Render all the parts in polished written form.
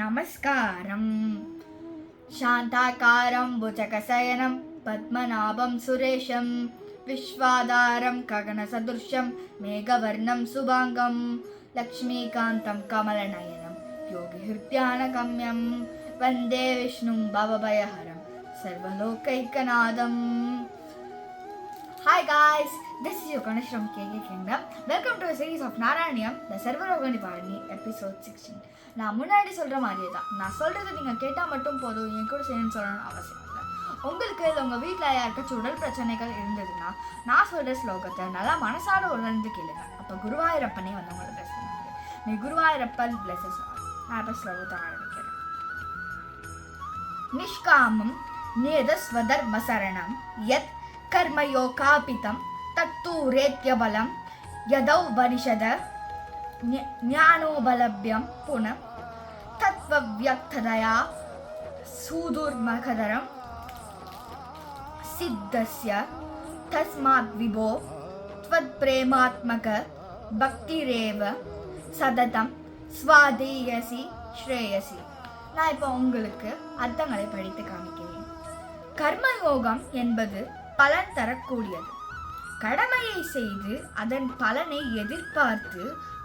நமஸ்காரம். சாந்தாகாரம் புஜகசயனம் பத்மநாபம் சுரேஷம் விஸ்வாதாரம் ககனசதுர்ஷம் மேகவர்ணம் சுபாங்கம் லக்ஷ்மீகாந்தம் கமலநயனம் யோகிஹிருத்யானகம்யம் வந்தே விஷ்ணும் பவபயஹரம் சர்வலோகைக்கநாதம். Hi guys, this is your Ganesh from KK Kingdom. Welcome to a series of Narayanyam, the Sarvaroga Nivarani, episode 16. நான் முன்னாடி சொல்கிற மாதிரியே தான், நான் சொல்கிறது நீங்கள் கேட்டால் மட்டும் போதும், என் கூட சேர்ந்து சொல்லணும்னு அவசியம் இல்லை. உங்களுக்கு இல்லை உங்கள் வீட்டில் யாருக்காச்சும் உடல் பிரச்சனைகள் இருந்ததுன்னா நான் சொல்கிற ஸ்லோகத்தை நல்லா மனசார உணர்ந்து கேளுங்க. அப்போ குருவாயூரப்பனே வந்து உங்களை பிளஸ் பண்ணுவாங்க. நீ குருவாயூரப்பன் பிளஸஸ் நான் இப்போ ஸ்லோகத்தை ஆரம்பிக்கிறேன். நிஷ்காமம் நேதஸ்வதர்மசரணம் யத் கர்மயோகாபிதம் தத்தூரேத்யபலம் யதௌ வரிஷத ஞானோபலப்யம் புன தத்வவ்யக்ததயா சூதுர்மகதரம் சித்தஸ்ய தஸ்மாத் விபோ த்வத்ப்ரேமாத்மக பக்திரேவ சததம் ஸ்வாதீயசி ஸ்ரேயசி. நான் இப்போ உங்களுக்கு அர்த்தங்களை படித்து காமிக்கிறேன். கர்மயோகம் என்பது பலன் தரக்கூடியது. கடமையை செய்து அதன் பலனை எதிர்பார்த்து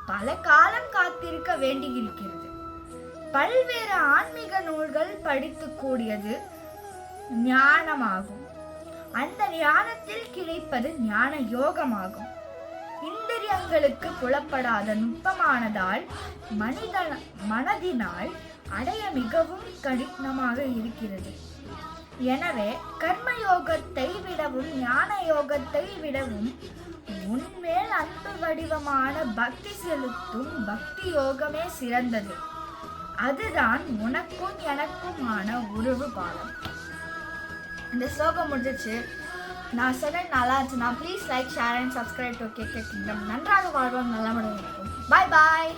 பல காலம் காத்திருக்க வேண்டியிருக்கிறது. பல்வேறு ஆன்மீக நூல்கள் படித்து கூடியது ஞானமாகும். அந்த ஞானத்தில் கிடைப்பது ஞான யோகமாகும். இந்திரியங்களுக்கு புலப்படாத நுட்பமானதால் மனதினால் அடைய மிகவும் கடினமாக இருக்கிறது. எனவே கர்மயோகத்தை விடவும் ஞான யோகத்தை விடவும் உன்மேல் அன்பு வடிவமான பக்தி செலுத்தும் பக்தி யோகமே சிறந்தது. அதுதான் உனக்கும் எனக்குமான உறவு பாலம். இந்த ஸ்லோகம் முடிஞ்சிச்சு. நான் சொன்னேன் நல்லா இருந்துச்சுன்னா please like, share and subscribe to KK Kingdom. நன்றாக வாழ்வோம், நல்ல முடிவு இருக்கும். பாய் பாய்.